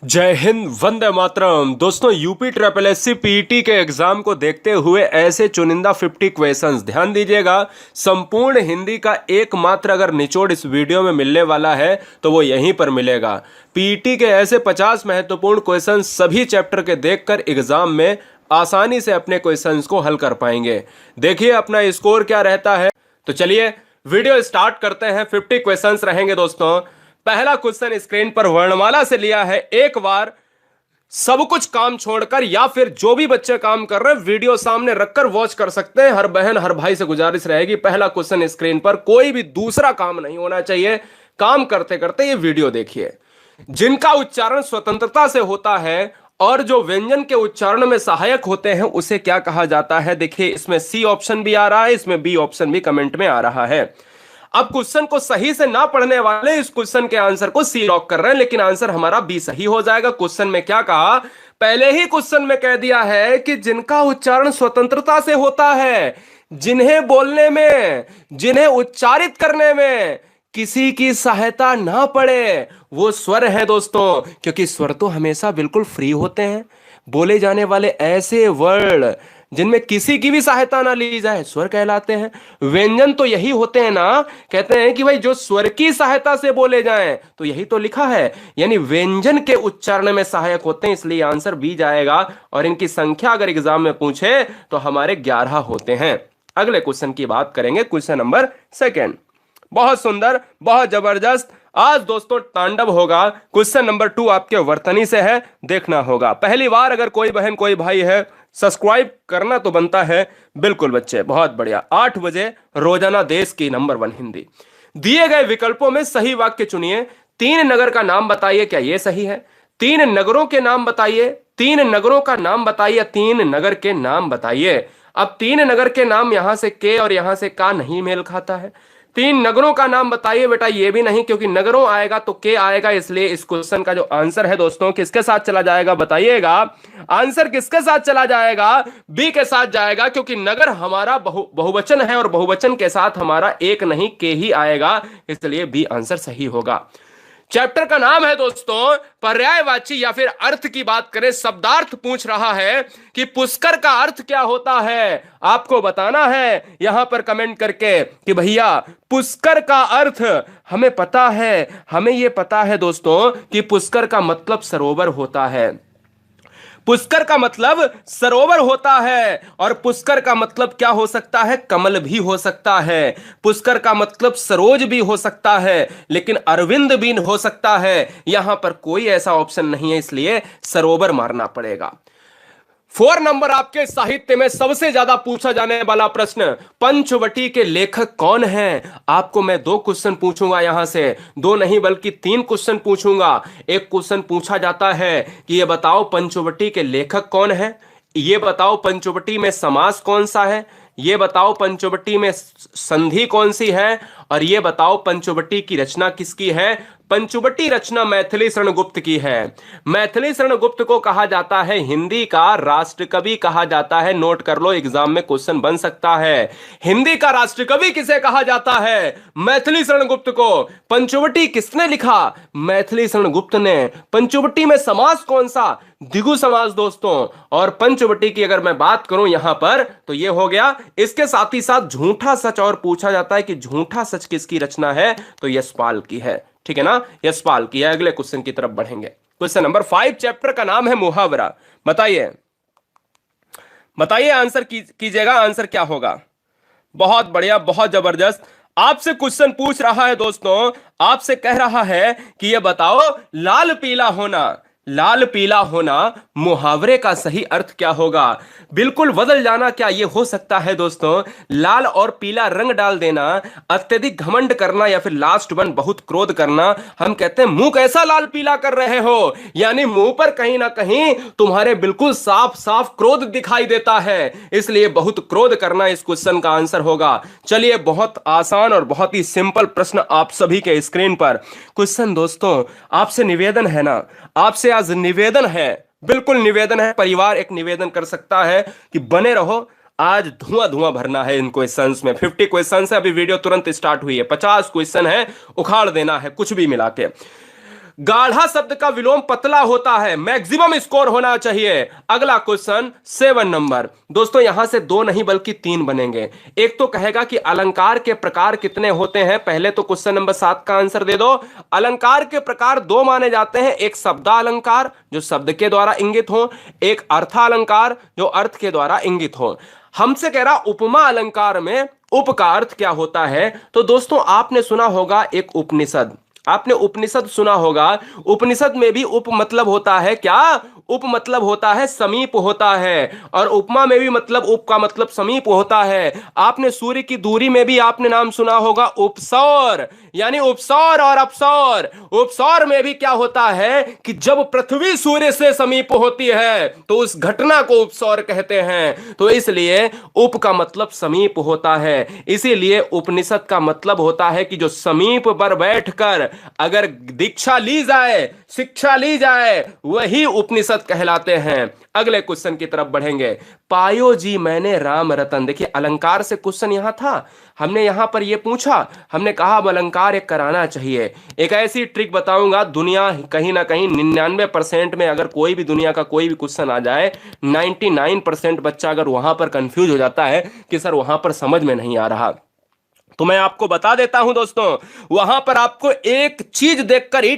जय हिंद, वंदे मातरम। दोस्तों, UP triple SC PET के एग्जाम को देखते हुए ऐसे चुनिंदा 50 क्वेश्चंस ध्यान दीजिएगा। संपूर्ण हिंदी का एकमात्र अगर निचोड़ इस वीडियो में मिलने वाला है तो वो यहीं पर मिलेगा। पीईटी के ऐसे 50 महत्वपूर्ण क्वेश्चन सभी चैप्टर के देखकर एग्जाम में आसानी से अपने क्वेश्चंस को हल कर पाएंगे। देखिए अपना स्कोर क्या रहता है। तो चलिए वीडियो स्टार्ट करते हैं। 50 क्वेश्चंस रहेंगे दोस्तों। पहला क्वेश्चन स्क्रीन पर वर्णमाला से लिया है। एक बार सब कुछ काम छोड़कर या फिर जो भी बच्चे काम कर रहे हैं वीडियो सामने रखकर वॉच कर सकते हैं। हर बहन हर भाई से गुजारिश रहेगी, पहला क्वेश्चन स्क्रीन पर, कोई भी दूसरा काम नहीं होना चाहिए। काम करते करते ये वीडियो देखिए। जिनका उच्चारण स्वतंत्रता से होता है और जो व्यंजन के उच्चारण में सहायक होते हैं उसे क्या कहा जाता है। देखिए इसमें सी ऑप्शन भी आ रहा है, इसमें बी ऑप्शन भी कमेंट में आ रहा है। अब क्वेश्चन को सही से ना पढ़ने वाले इस क्वेश्चन के आंसर को सी लॉक कर रहे हैं, लेकिन आंसर हमारा बी सही हो जाएगा। क्वेश्चन में क्या कहा, पहले ही क्वेश्चन में कह दिया है कि जिनका उच्चारण स्वतंत्रता से होता है, जिन्हें बोलने में, जिन्हें उच्चारित करने में किसी की सहायता ना पड़े, वो स्वर है दोस्तों। क्योंकि स्वर तो हमेशा बिल्कुल फ्री होते हैं। बोले जाने वाले ऐसे वर्ड जिनमें किसी की भी सहायता ना ली जाए स्वर कहलाते हैं। व्यंजन तो यही होते हैं ना, कहते हैं कि भाई जो स्वर की सहायता से बोले जाएं, तो यही तो लिखा है, यानी व्यंजन के उच्चारण में सहायक होते हैं, इसलिए आंसर बी जाएगा। और इनकी संख्या अगर एग्जाम में पूछे तो हमारे 11 होते हैं। अगले क्वेश्चन की बात करेंगे, क्वेश्चन नंबर 2। बहुत सुंदर, बहुत जबरदस्त। आज दोस्तों तांडव होगा। क्वेश्चन नंबर 2 आपके वर्तनी से है, देखना होगा। पहली बार अगर कोई बहन कोई भाई है, सब्सक्राइब करना तो बनता है। बिल्कुल बच्चे, बहुत बढ़िया। 8 बजे रोजाना देश की नंबर 1 हिंदी। दिए गए विकल्पों में सही वाक्य चुनिए। 3 नगर का नाम बताइए, क्या यह सही है? 3 नगरों के नाम बताइए, 3 नगरों का नाम बताइए, 3 नगर के नाम बताइए। अब 3 नगर के नाम यहां से के और यहां से का नहीं मेल खाता है। 3 नगरों का नाम बताइए बेटा, ये भी नहीं, क्योंकि नगरों आएगा तो के आएगा, इसलिए इस क्वेश्चन का जो आंसर है दोस्तों किसके साथ चला जाएगा बताइएगा। आंसर किसके साथ चला जाएगा? बी के साथ जाएगा, क्योंकि नगर हमारा बहुवचन है और बहुवचन के साथ हमारा एक नहीं के ही आएगा, इसलिए बी आंसर सही होगा। चैप्टर का नाम है दोस्तों पर्यायवाची या फिर अर्थ की बात करें, शब्दार्थ पूछ रहा है कि पुष्कर का अर्थ क्या होता है। आपको बताना है यहां पर कमेंट करके कि भैया पुष्कर का अर्थ हमें पता है। हमें यह पता है दोस्तों कि पुष्कर का मतलब सरोवर होता है। पुष्कर का मतलब सरोवर होता है। और पुष्कर का मतलब क्या हो सकता है? कमल भी हो सकता है। पुष्कर का मतलब सरोज भी हो सकता है, लेकिन अरविंद भी हो सकता है। यहां पर कोई ऐसा ऑप्शन नहीं है, इसलिए सरोवर मारना पड़ेगा। 4 नंबर आपके साहित्य में सबसे ज्यादा पूछा जाने वाला प्रश्न, पंचवटी के लेखक कौन हैं? आपको मैं 2 क्वेश्चन पूछूंगा, यहां से 2 नहीं बल्कि 3 क्वेश्चन पूछूंगा। एक क्वेश्चन पूछा जाता है कि ये बताओ पंचवटी के लेखक कौन है, ये बताओ पंचवटी में समास कौन सा है, ये बताओ पंचवटी में संधि कौन सी है, और ये बताओ पंचवटी की रचना किसकी है। पंचवटी रचना मैथिली शरण गुप्त की है। मैथिली शरण गुप्त को कहा जाता है हिंदी का राष्ट्र कवि कहा जाता है। नोट कर लो, एग्जाम में क्वेश्चन बन सकता है। हिंदी का राष्ट्र कवि किसे कहा जाता है? मैथिली शरण गुप्त को। पंचवटी किसने लिखा? मैथिली शरण गुप्त ने। पंचवटी में समास कौन सा? द्विगु समास दोस्तों। और पंचवटी की अगर मैं बात करूं यहां पर तो यह हो गया। इसके साथ ही साथ झूठा सच और पूछा जाता है कि झूठा सच किसकी रचना है, तो यशपाल की है। ठीक है ना, यशपाल की है। अगले क्वेश्चन की तरफ बढ़ेंगे। क्वेश्चन नंबर 5, चैप्टर का नाम है मुहावरा। बताइए बताइए, आंसर कीजिएगा, आंसर क्या होगा। बहुत बढ़िया, बहुत जबरदस्त। आपसे क्वेश्चन पूछ रहा है दोस्तों, आपसे कह रहा है कि यह बताओ लाल पीला होना, लाल पीला होना मुहावरे का सही अर्थ क्या होगा। बिल्कुल बदल जाना क्या यह हो सकता है दोस्तों? लाल और पीला रंग डाल देना, अत्यधिक घमंड करना, या फिर लास्ट वन बहुत क्रोध करना। हम कहते हैं मुंह कैसा लाल पीला कर रहे हो, यानी मुंह पर कहीं ना कहीं तुम्हारे बिल्कुल साफ साफ क्रोध दिखाई देता है, इसलिए बहुत क्रोध करना इस क्वेश्चन का आंसर होगा। चलिए, बहुत आसान और बहुत ही सिंपल प्रश्न आप सभी के स्क्रीन पर। क्वेश्चन दोस्तों आपसे निवेदन है ना, आपसे आज निवेदन है, बिल्कुल निवेदन है, परिवार एक निवेदन कर सकता है कि बने रहो। आज धुआं धुआं भरना है इन क्वेश्चंस में। 50 क्वेश्चंस है, अभी वीडियो तुरंत स्टार्ट हुई है। 50 क्वेश्चन है, उखाड़ देना है कुछ भी मिला के। गाढ़ा शब्द का विलोम पतला होता है। मैक्सिमम स्कोर होना चाहिए। अगला क्वेश्चन 7 नंबर। दोस्तों यहां से 2 नहीं बल्कि 3 बनेंगे। एक तो कहेगा कि अलंकार के प्रकार कितने होते हैं। पहले तो क्वेश्चन नंबर 7 का आंसर दे दो। अलंकार के प्रकार 2 माने जाते हैं, एक शब्दालंकार जो शब्द के द्वारा इंगित हो, एक अर्थालंकार जो अर्थ के द्वारा इंगित हो। हमसे कह रहा उपमा अलंकार में उप का अर्थ क्या होता है। तो दोस्तों आपने सुना होगा एक उपनिषद, आपने उपनिषद सुना होगा। उपनिषद में भी उप मतलब होता है क्या, उप मतलब होता है समीप होता है, और उपमा में भी मतलब उप का मतलब समीप होता है। आपने सूर्य की दूरी में भी आपने नाम सुना होगा उपसौर, यानी उपसौर और अपसौर। उपसौर में भी क्या होता है कि जब पृथ्वी सूर्य से समीप होती है तो उस घटना को उपसौर कहते हैं। तो इसलिए उप का मतलब समीप होता है, इसीलिए उपनिषद का मतलब होता है कि जो समीप पर बैठकर अगर दीक्षा ली जाए, शिक्षा ली जाए, वही उपनिषद कहलाते हैं। अगले क्वेश्चन की तरफ बढ़ेंगे। पायो जी मैंने राम रतन। देखिए अलंकार से क्वेश्चन यहां था, हमने यहां पर यह पूछा, हमने कहा अब अलंकार एक कराना चाहिए। एक ऐसी ट्रिक बताऊंगा, दुनिया कहीं ना कहीं 99% में अगर कोई भी दुनिया का कोई भी क्वेश्चन आ जाए, 99% बच्चा अगर वहां पर कंफ्यूज हो जाता है कि सर वहां पर समझ में नहीं आ रहा, तो मैं आपको बता देता हूं दोस्तों, वहां पर आपको एक चीज देखकर ही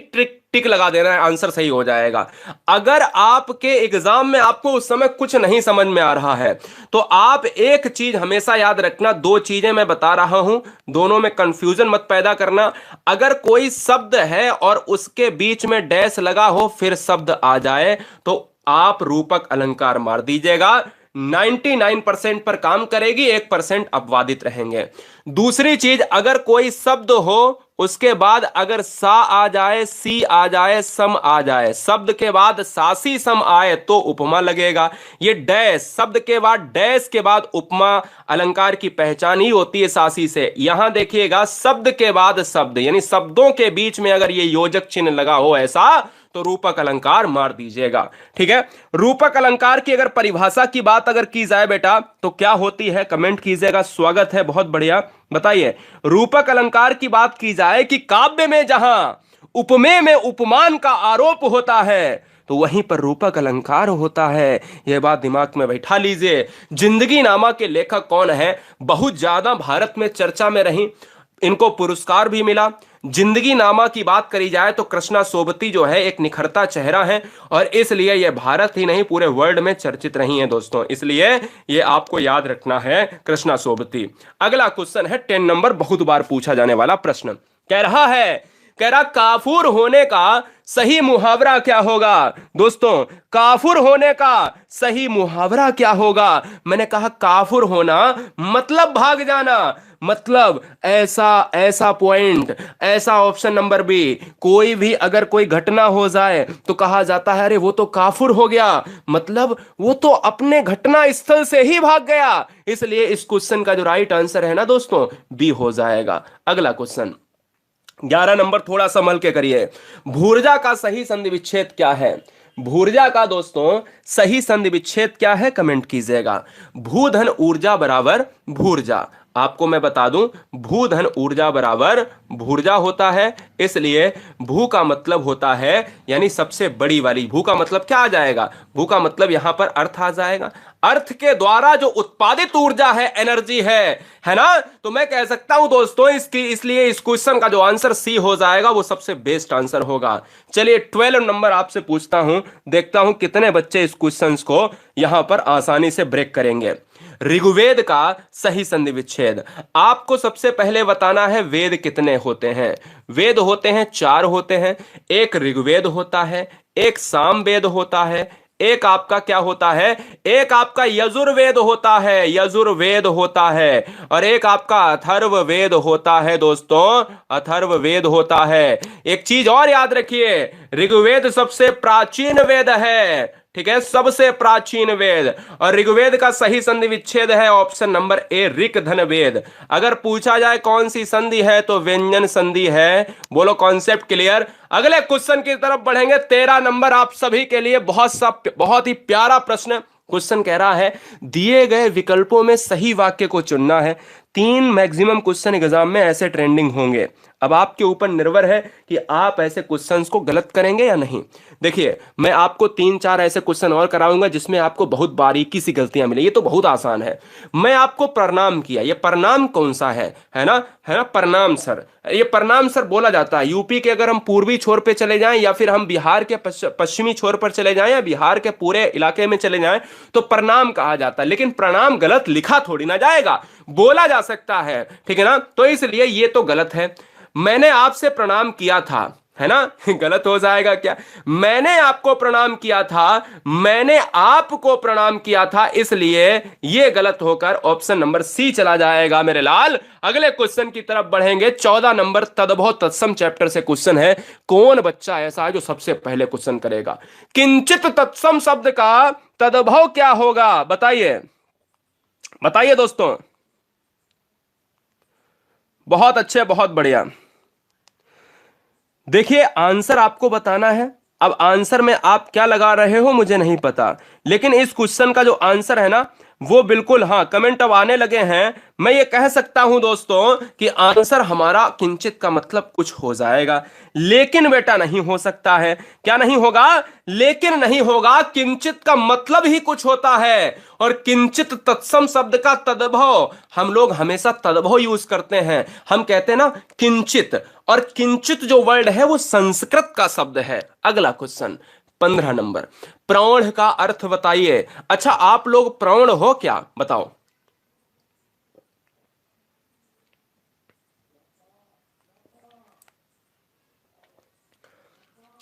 टिक लगा देना है, आंसर सही हो जाएगा। अगर आपके एग्जाम में आपको उस समय कुछ नहीं समझ में आ रहा है तो आप एक चीज हमेशा याद रखना, 2 चीजें मैं बता रहा हूं, दोनों में कंफ्यूजन मत पैदा करना। अगर कोई शब्द है और उसके बीच में डैश लगा हो फिर शब्द आ जाए तो आप रूपक अलंकार मार दीजिएगा। 99% पर काम करेगी, 1% अपवादित रहेंगे। दूसरी चीज, अगर कोई शब्द हो उसके बाद अगर सा आ जाए, सी आ जाए, सम आ जाए, शब्द के बाद सासी सम आए तो उपमा लगेगा। ये डैश शब्द के बाद डैश के बाद उपमा अलंकार की पहचान ही होती है सासी से। यहां देखिएगा शब्द के बाद शब्द, यानी शब्दों के बीच में अगर ये योजक चिन्ह लगा हो ऐसा तो रूपक अलंकार मार दीजिएगा। ठीक है, रूपक अलंकार की अगर परिभाषा की बात अगर की जाए बेटा तो क्या होती है, कमेंट कीजिएगा, स्वागत है, बहुत बढ़िया। बताइए, रूपक अलंकार की बात की जाए कि काव्य में जहां उपमेय में उपमान का आरोप होता है तो वहीं पर रूपक अलंकार होता है। यह बात दिमाग में बैठा लीजिए। जिंदगी नामा के लेखक कौन है, बहुत ज्यादा भारत में चर्चा में रही, इनको पुरस्कार भी मिला। जिंदगी नामा की बात करी जाए तो कृष्णा सोबती जो है एक निखरता चेहरा है और इसलिए यह भारत ही नहीं पूरे वर्ल्ड में चर्चित रही हैं दोस्तों, इसलिए यह आपको याद रखना है, कृष्णा सोबती। अगला क्वेश्चन है 10 नंबर, बहुत बार पूछा जाने वाला प्रश्न। कह रहा काफूर होने का सही मुहावरा क्या होगा। दोस्तों काफुर होने का सही मुहावरा क्या होगा। मैंने कहा काफुर होना मतलब भाग जाना, मतलब ऐसा पॉइंट, ऐसा ऑप्शन नंबर बी। कोई भी अगर कोई घटना हो जाए तो कहा जाता है अरे वो तो काफुर हो गया, मतलब वो तो अपने घटना स्थल से ही भाग गया। इसलिए इस क्वेश्चन का जो राइट आंसर है ना दोस्तों, बी हो जाएगा। अगला क्वेश्चन 11 नंबर, थोड़ा संभल के करिए। भूर्जा का सही संधि विच्छेद क्या है। भूर्जा का दोस्तों सही संधि विच्छेद क्या है, कमेंट कीजिएगा। भूधन ऊर्जा बराबर भूर्जा। आपको मैं बता दूं, भूधन ऊर्जा बराबर भूर्जा होता है, इसलिए भू का मतलब होता है यानी सबसे बड़ी वाली। भू का मतलब क्या आ जाएगा, भू का मतलब यहां पर अर्थ आ जाएगा। अर्थ के द्वारा जो उत्पादित ऊर्जा है, एनर्जी है ना। तो मैं कह सकता हूं दोस्तों इसलिए इस क्वेश्चन का जो आंसर सी हो जाएगा वो सबसे बेस्ट आंसर होगा। चलिए 12 नंबर आपसे पूछता हूं, देखता हूं कितने बच्चे इस क्वेश्चन को यहां पर आसानी से ब्रेक करेंगे। ऋग्वेद का सही संधि विच्छेद। आपको सबसे पहले बताना है वेद कितने होते हैं। वेद होते हैं 4 होते हैं। एक ऋग्वेद होता है, एक सामवेद होता है, एक आपका क्या होता है, एक आपका यजुर्वेद होता है, यजुर्वेद होता है, और एक आपका अथर्ववेद होता है दोस्तों, अथर्ववेद होता है। एक चीज और याद रखिए, ऋग्वेद सबसे प्राचीन वेद है, ठीक है, सबसे प्राचीन वेद। और ऋग्वेद का सही संधि विच्छेद है ऑप्शन नंबर ए, ऋक धन वेद। अगर पूछा जाए कौन सी संधि है तो व्यंजन संधि है। बोलो कॉन्सेप्ट क्लियर। अगले क्वेश्चन की तरफ बढ़ेंगे। 13 नंबर आप सभी के लिए बहुत ही प्यारा प्रश्न। क्वेश्चन कह रहा है दिए गए विकल्पों में सही वाक्य को चुनना है। 3 मैक्सिमम क्वेश्चन एग्जाम में ऐसे ट्रेंडिंग होंगे। अब आपके ऊपर निर्भर है कि आप ऐसे क्वेश्चंस को गलत करेंगे या नहीं। देखिए, मैं आपको 3-4 ऐसे क्वेश्चन और कराऊंगा जिसमें आपको बहुत बारीकी सी गलतियां मिले। ये तो बहुत आसान है। मैं आपको प्रणाम किया, ये प्रणाम कौन सा है ना, है ना, प्रणाम सर। ये प्रणाम सर बोला जाता है यूपी के, अगर हम पूर्वी छोर पे चले जाएं या फिर हम बिहार के पश्चिमी छोर पर चले जाएं या बिहार के पूरे इलाके में चले जाएं तो प्रणाम कहा जाता है। लेकिन प्रणाम गलत लिखा थोड़ी ना जाएगा, बोला जा सकता है, ठीक है ना। तो इसलिए ये तो गलत है। मैंने आपसे प्रणाम किया था, है ना, गलत हो जाएगा क्या। मैंने आपको प्रणाम किया था, मैंने आपको प्रणाम किया था, इसलिए यह गलत होकर ऑप्शन नंबर सी चला जाएगा मेरे लाल। अगले क्वेश्चन की तरफ बढ़ेंगे। 14 नंबर तदभव तत्सम चैप्टर से क्वेश्चन है। कौन बच्चा ऐसा है जो सबसे पहले क्वेश्चन करेगा। किंचित तत्सम शब्द का तदभव क्या होगा, बताइए, बताइए दोस्तों। बहुत अच्छे, बहुत बढ़िया। देखिए, आंसर आपको बताना है। अब आंसर में आप क्या लगा रहे हो मुझे नहीं पता, लेकिन इस क्वेश्चन का जो आंसर है ना वो बिल्कुल, हाँ कमेंट अब आने लगे हैं। मैं ये कह सकता हूं दोस्तों कि आंसर हमारा किंचित का मतलब कुछ हो जाएगा, लेकिन बेटा नहीं हो सकता है। क्या नहीं होगा, लेकिन नहीं होगा। किंचित का मतलब ही कुछ होता है, और किंचित तत्सम शब्द का तदभव हम लोग हमेशा तदभव यूज करते हैं। हम कहते हैं ना किंचित, और किंचित जो वर्ड है वो संस्कृत का शब्द है। अगला क्वेश्चन 15 नंबर, प्रौढ़ का अर्थ बताइए। अच्छा, आप लोग प्रौढ़ हो क्या, बताओ।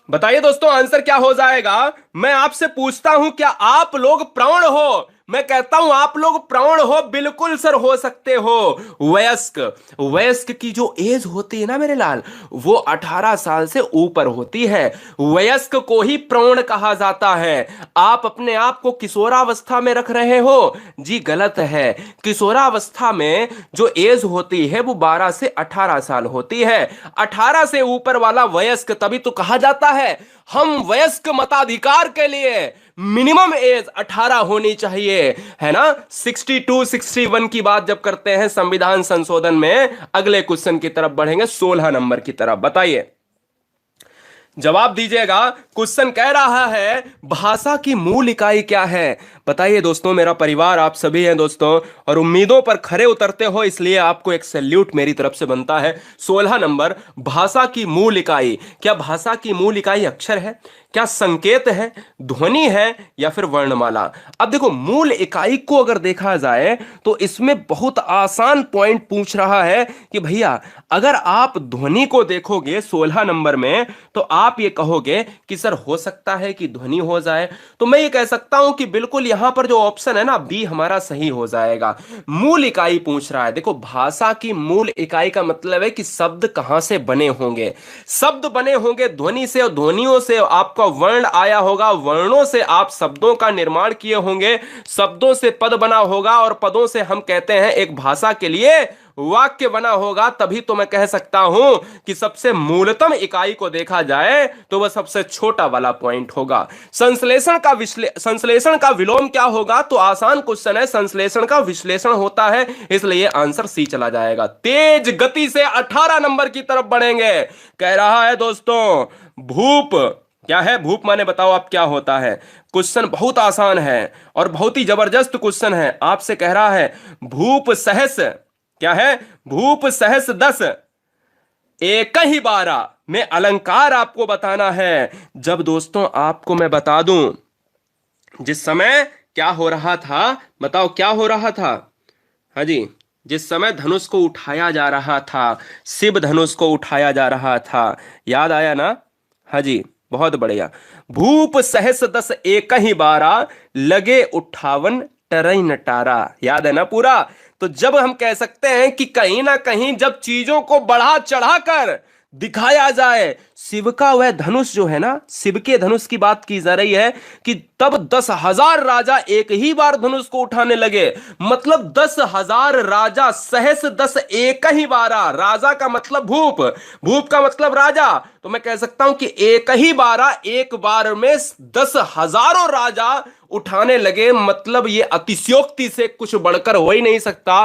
बताइए दोस्तों, आंसर क्या हो जाएगा। मैं आपसे पूछता हूं क्या आप लोग प्रौढ़ हो। मैं कहता हूं आप लोग प्रौढ़ हो, बिल्कुल सर हो सकते हो। वयस्क, वयस्क की जो एज होती है ना मेरे लाल, वो 18 साल से ऊपर होती है। वयस्क को ही प्रौढ़ कहा जाता है। आप अपने आप को किशोरावस्था में रख रहे हो, जी गलत है। किशोरावस्था में जो एज होती है वो 12 से 18 साल होती है। 18 से ऊपर वाला वयस्क, तभी तो कहा जाता है हम वयस्क मताधिकार के लिए मिनिमम एज 18 होनी चाहिए, है ना। 62, 61 की बात जब करते हैं संविधान संशोधन में। अगले क्वेश्चन की तरफ बढ़ेंगे, 16 नंबर की तरफ। बताइए, जवाब दीजिएगा। क्वेश्चन कह रहा है भाषा की मूल इकाई क्या है। बताइए दोस्तों, मेरा परिवार आप सभी हैं दोस्तों, और उम्मीदों पर खरे उतरते हो, इसलिए आपको एक सैल्यूट मेरी तरफ से बनता है। 16 नंबर, भाषा की मूल इकाई। क्या भाषा की मूल इकाई अक्षर है, क्या संकेत है, ध्वनि है, या फिर वर्णमाला। अब देखो, मूल इकाई को अगर देखा जाए तो इसमें बहुत आसान पॉइंट पूछ रहा है कि भैया अगर आप ध्वनि को देखोगे 16 नंबर में तो आप ये कहोगे कि सर हो सकता है कि ध्वनि हो जाए। तो मैं ये कह सकता हूं कि बिल्कुल यहां पर जो ऑप्शन है ना बी हमारा सही हो जाएगा। मूल इकाई पूछ रहा है। देखो, भाषा की मूल इकाई का मतलब है कि शब्द कहां से बने होंगे। शब्द बने होंगे ध्वनि से, और ध्वनियों से आपका वर्ण आया होगा, वर्णों से आप शब्दों का निर्माण किए होंगे, शब्दों से पद बना होगा, और पदों से हम कहते हैं एक भाषा के लिए वाक्य बना होगा। तभी तो मैं कह सकता हूं कि सबसे मूलतम इकाई को देखा जाए तो वह सबसे छोटा वाला पॉइंट होगा। संश्लेषण का विलोम क्या होगा, तो आसान क्वेश्चन है। संश्लेषण का विश्लेषण होता है, इसलिए आंसर सी चला जाएगा। तेज गति से 18 नंबर की तरफ बढ़ेंगे। कह रहा है दोस्तों भूप क्या है। भूप माने बताओ आप क्या होता है। क्वेश्चन बहुत आसान है और बहुत ही जबरदस्त क्वेश्चन है। आपसे कह रहा है भूप सहस क्या है, भूप सहस 10 एक ही 12 में अलंकार आपको बताना है। जब दोस्तों आपको मैं बता दूं जिस समय क्या हो रहा था, बताओ क्या हो रहा था। हाँ जी, जिस समय धनुष को उठाया जा रहा था, शिव धनुष को उठाया जा रहा था, याद आया ना। हाँ जी, बहुत बढ़िया। भूप सहस 10 एक ही 12 लगे 58 टरई नटारा, याद है ना पूरा। तो जब हम कह सकते हैं कि कहीं ना कहीं जब चीजों को बढ़ा चढ़ाकर दिखाया जाए, शिव का वह धनुष जो है ना, शिव के धनुष की बात की जा रही है कि तब 10,000 राजा एक ही बार धनुष को उठाने लगे। मतलब 10,000 राजा सहस 10 एक ही 12। राजा का मतलब भूप, भूप का मतलब राजा। तो मैं कह सकता हूं कि एक ही 12 एक बार में 10,000 राजा उठाने लगे। मतलब ये अतिशयोक्ति से कुछ बढ़कर हो ही नहीं सकता।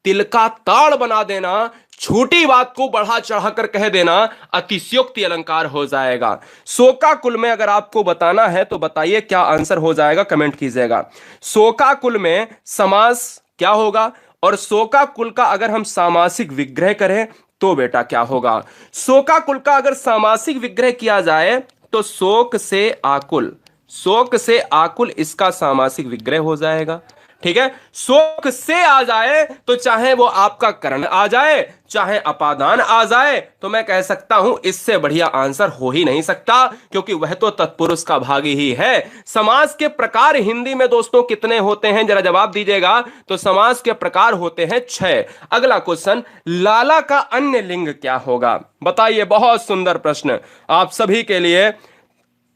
तिल का ताड़ बना देना, छोटी बात को बढ़ा चढ़ाकर कह देना अतिशयोक्ति अलंकार हो जाएगा। शोकाकुल में अगर आपको बताना है तो बताइए क्या आंसर हो जाएगा, कमेंट कीजिएगा। शोकाकुल में समास क्या होगा, और शोकाकुल का अगर हम सामासिक विग्रह करें तो बेटा क्या होगा। शोकाकुल का अगर सामासिक विग्रह किया जाए तो शोक से आकुल, शोक से आकुल इसका सामासिक विग्रह हो जाएगा। ठीक है, शोक से आ जाए तो चाहे वो आपका करण आ जाए, चाहे अपादान आ जाए, तो मैं कह सकता हूं इससे बढ़िया आंसर हो ही नहीं सकता, क्योंकि वह तो तत्पुरुष का भागी ही है। समास के प्रकार हिंदी में दोस्तों कितने होते हैं, जरा जवाब दीजिएगा। तो समास के प्रकार होते हैं 6। अगला क्वेश्चन, लाला का अन्य लिंग क्या होगा, बताइए। बहुत सुंदर प्रश्न आप सभी के लिए,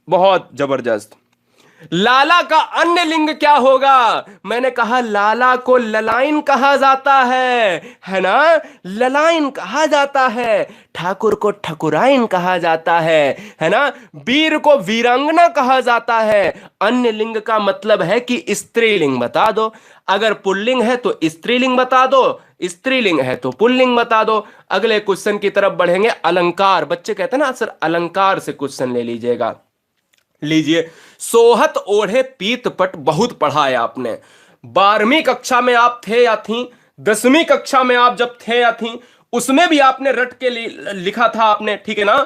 बहुत जबरदस्त। लाला का अन्य लिंग क्या होगा। मैंने कहा लाला को ललाइन कहा जाता है ना, ललाइन कहा जाता है। ठाकुर को ठकुराइन कहा जाता है ना। वीर को वीरांगना कहा जाता है। अन्य लिंग का मतलब है कि स्त्रीलिंग बता दो, अगर पुल्लिंग है तो स्त्रीलिंग बता दो, स्त्रीलिंग है तो पुल्लिंग बता दो। अगले क्वेश्चन की तरफ बढ़ेंगे। अलंकार, बच्चे कहते हैं ना सर अलंकार से क्वेश्चन ले लीजिएगा। लीजिए, सोहत ओढ़े पीत पट बहुत पढ़ा है आपने। 12वीं कक्षा में आप थे या थी, 10वीं कक्षा में आप जब थे या थी, उसमें भी आपने रट के लिखा था आपने, ठीक है ना।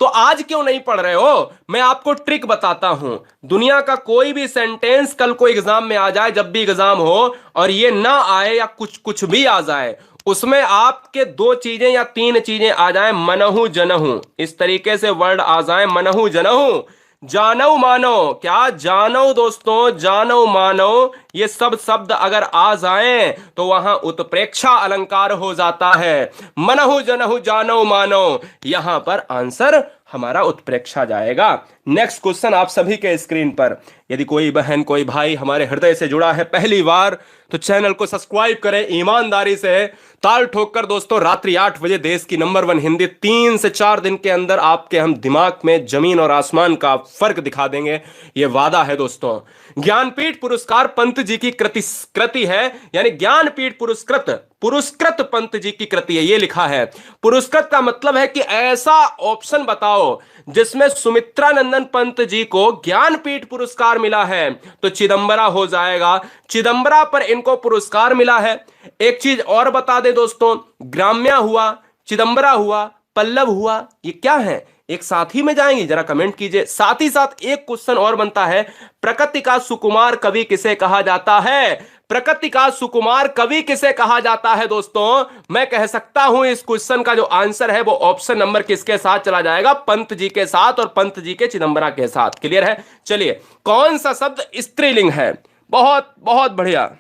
तो आज क्यों नहीं पढ़ रहे हो। मैं आपको ट्रिक बताता हूं। दुनिया का कोई भी सेंटेंस कल को एग्जाम में आ जाए, जब भी एग्जाम हो और ये ना आए या कुछ भी आ जाए, उसमें आपके 2 चीजें या 3 चीजें आ जाए, मनहु जनहु, इस तरीके से वर्ड आ जाए, मनहु जनहु, जानव मानो, क्या जानव दोस्तों, जानव मानो, ये सब शब्द अगर आ जाएं तो वहां उत्प्रेक्षा अलंकार हो जाता है। मनहु जनहु जानव मानो, यहां पर आंसर हमारा उत्प्रेक्षा जाएगा। नेक्स्ट क्वेश्चन आप सभी के स्क्रीन पर। यदि कोई बहन कोई भाई हमारे हृदय से जुड़ा है पहली बार तो चैनल को सब्सक्राइब करें ईमानदारी से, ताल ठोक कर। दोस्तों रात्रि 8 बजे देश की नंबर 1 हिंदी 3 से 4 दिन के अंदर आपके हम दिमाग में जमीन और आसमान का फर्क दिखा देंगे, ये वादा है दोस्तों। ज्ञानपीठ पुरस्कार पंत जी की कृति है, यानी ज्ञानपीठ पुरस्कृत पंत जी की कृति है, ये लिखा है। पुरस्कृत का मतलब है कि ऐसा ऑप्शन बताओ जिसमें सुमित्रा नंदन पंत जी को ज्ञानपीठ पुरस्कार मिला है, तो चिदंबरा हो जाएगा। चिदंबरा पर इनको पुरस्कार मिला है। एक चीज और बता दे दोस्तों, ग्राम्या हुआ, चिदंबरा हुआ, पल्लव हुआ, ये क्या है, एक साथ ही में जाएंगे, जरा कमेंट कीजिए। साथ ही साथ एक क्वेश्चन और बनता है, प्रकृति का सुकुमार कवि किसे कहा जाता है। प्रकृति का सुकुमार कवि किसे कहा जाता है दोस्तों। मैं कह सकता हूं इस क्वेश्चन का जो आंसर है वो ऑप्शन नंबर किसके साथ चला जाएगा, पंत जी के साथ और पंत जी के चिदंबरा के साथ। क्लियर है। चलिए, कौन सा शब्द स्त्रीलिंग है। बहुत बहुत बढ़िया,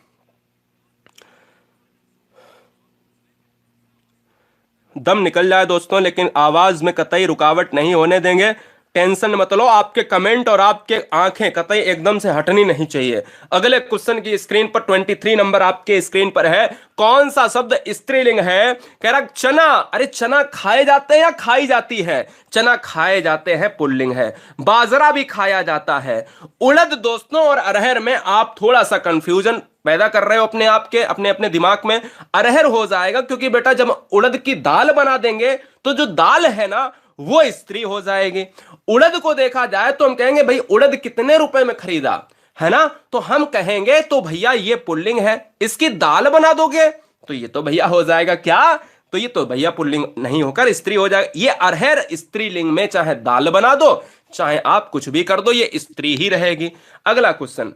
दम निकल जाए दोस्तों, लेकिन आवाज में कतई रुकावट नहीं होने देंगे। टेंशन मत लो, आपके कमेंट और आपके आंखें कतई एकदम से हटनी नहीं चाहिए। अगले क्वेश्चन की स्क्रीन पर 23 नंबर आपके स्क्रीन पर है। कौन सा शब्द स्त्रीलिंग है। कह रहा चना, अरे चना खाए जाते हैं या खाई जाती है। चना खाए जाते हैं, पुल्लिंग है। बाजरा भी खाया जाता है। उड़द दोस्तों और अरहर में आप थोड़ा सा कंफ्यूजन पैदा कर रहे हो अपने आप के, अपने दिमाग में। अरहर हो जाएगा, क्योंकि बेटा जब उड़द की दाल बना देंगे तो जो दाल है ना वो स्त्री हो जाएगी। उड़द को देखा जाए तो हम कहेंगे भाई उड़द कितने रुपए में खरीदा, है ना, तो हम कहेंगे तो भैया ये पुल्लिंग है। इसकी दाल बना दोगे तो ये तो भैया हो जाएगा क्या, तो ये तो भैया पुल्लिंग नहीं होकर स्त्री हो जाएगा। ये अरहर स्त्रीलिंग में चाहे दाल बना दो चाहे आप कुछ भी कर दो, ये स्त्री ही रहेगी। अगला क्वेश्चन,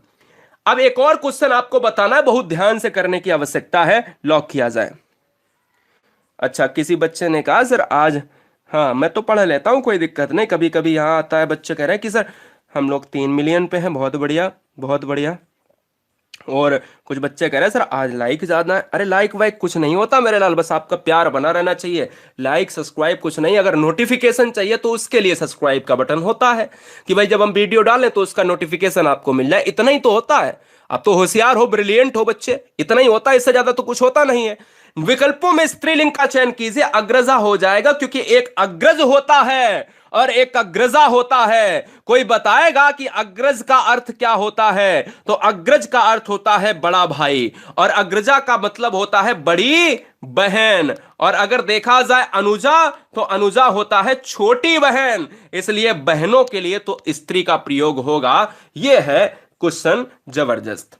अब एक और क्वेश्चन आपको बताना है, बहुत ध्यान से करने की आवश्यकता है। लॉक किया जाए। अच्छा, किसी बच्चे ने कहा सर आज, हाँ मैं तो पढ़ लेता हूँ, कोई दिक्कत नहीं। कभी कभी यहाँ आता है बच्चे कह रहे हैं कि सर हम लोग 3 मिलियन पे हैं, बहुत बढ़िया बहुत बढ़िया। और कुछ बच्चे कह रहे हैं सर आज लाइक ज्यादा है। अरे लाइक वाइक कुछ नहीं होता मेरे लाल, बस आपका प्यार बना रहना चाहिए। लाइक सब्सक्राइब कुछ नहीं, अगर नोटिफिकेशन चाहिए तो उसके लिए सब्सक्राइब का बटन होता है कि भाई जब हम वीडियो डालें तो उसका नोटिफिकेशन आपको मिल जाए, इतना ही तो होता है। अब तो होशियार हो, ब्रिलियंट हो बच्चे, इतना ही होता है, इससे ज्यादा तो कुछ होता नहीं है। विकल्पों में स्त्रीलिंग का चयन कीजिए, अग्रजा हो जाएगा, क्योंकि एक अग्रज होता है और एक अग्रजा होता है। कोई बताएगा कि अग्रज का अर्थ क्या होता है? तो अग्रज का अर्थ होता है बड़ा भाई, और अग्रजा का मतलब होता है बड़ी बहन। और अगर देखा जाए अनुजा, तो अनुजा होता है छोटी बहन, इसलिए बहनों के लिए तो स्त्री का प्रयोग होगा। यह है क्वेश्चन जबरदस्त।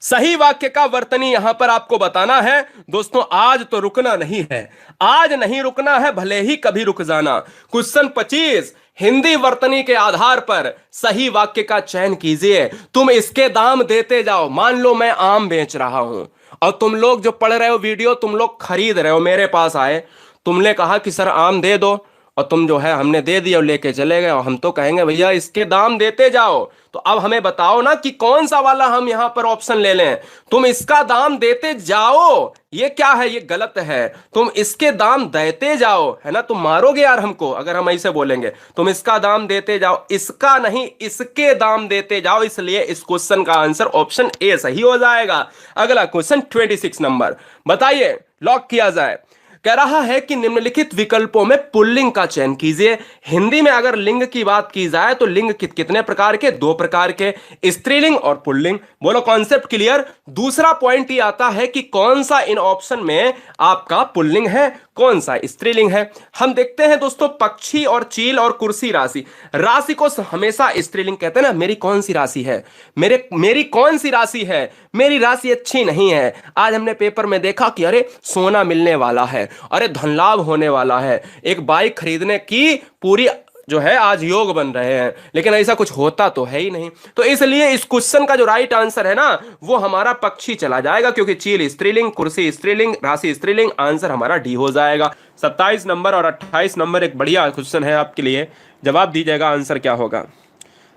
सही वाक्य का वर्तनी यहां पर आपको बताना है दोस्तों। आज तो रुकना नहीं है, आज नहीं रुकना है, भले ही कभी रुक जाना। क्वेश्चन 25, हिंदी वर्तनी के आधार पर सही वाक्य का चयन कीजिए। तुम इसके दाम देते जाओ। मान लो मैं आम बेच रहा हूं और तुम लोग जो पढ़ रहे हो वीडियो, तुम लोग खरीद रहे हो, मेरे पास आए, तुमने कहा कि सर आम दे दो, और तुम जो है हमने दे दिया और लेके चले गए, और हम तो कहेंगे भैया इसके दाम देते जाओ। तो अब हमें बताओ ना कि कौन सा वाला हम यहां पर ऑप्शन ले लें। तुम इसका दाम देते जाओ, ये क्या है? ये गलत है। तुम इसके दाम देते जाओ, है ना? तुम मारोगे यार हमको अगर हम ऐसे बोलेंगे। तुम इसका दाम देते जाओ, इसका नहीं, इसके दाम देते जाओ। इसलिए इस क्वेश्चन का आंसर ऑप्शन ए सही हो जाएगा। अगला क्वेश्चन 26 नंबर, बताइए, लॉक किया जाए। कह रहा है कि निम्नलिखित विकल्पों में पुल्लिंग का चयन कीजिए। हिंदी में अगर लिंग की बात की जाए तो लिंग कितने प्रकार के? 2 प्रकार के, स्त्रीलिंग और पुल्लिंग। बोलो कॉन्सेप्ट क्लियर। दूसरा पॉइंट ये आता है कि कौन सा इन ऑप्शन में आपका पुल्लिंग है, कौन सा स्त्रीलिंग है। हम देखते हैं दोस्तों, पक्षी और चील और कुर्सी राशि। राशि को हमेशा स्त्रीलिंग कहते हैं ना। मेरी कौन सी राशि है, मेरी कौन सी राशि है, मेरी राशि अच्छी नहीं है। आज हमने पेपर में देखा कि अरे सोना मिलने वाला है, अरे धन लाभ होने वाला है, एक बाइक खरीदने की पूरी जो है आज योग बन रहे हैं, लेकिन ऐसा कुछ होता तो है ही नहीं। तो इसलिए इस क्वेश्चन का जो राइट आंसर है ना, वो हमारा पक्षी चला जाएगा, क्योंकि चील स्त्रीलिंग, कुर्सी स्त्रीलिंग, राशि स्त्रीलिंग। आंसर हमारा डी हो जाएगा। 27 नंबर और 28 नंबर एक बढ़िया क्वेश्चन है आपके लिए, जवाब दीजिएगा आंसर क्या होगा।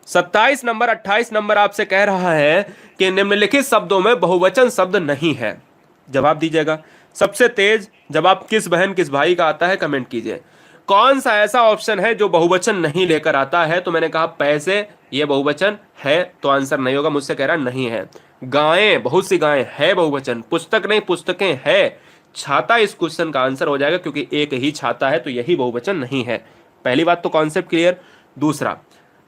27 नंबर 28 नंबर आपसे कह रहा है कि निम्नलिखित शब्दों में बहुवचन शब्द नहीं है। जवाब दीजिएगा। सबसे तेज जवाब किस बहन किस भाई का आता है, कमेंट कीजिए। कौन सा ऐसा ऑप्शन है जो बहुवचन नहीं लेकर आता है? तो मैंने कहा पैसे, ये बहुवचन है, तो आंसर नहीं होगा। मुझसे कह रहा नहीं है। गायें, बहुत सी गायें, है बहुवचन। पुस्तक नहीं, पुस्तकें है। छाता इस क्वेश्चन का आंसर हो जाएगा, क्योंकि एक ही छाता है, तो यही बहुवचन नहीं है। पहली बात तो कॉन्सेप्ट क्लियर। दूसरा,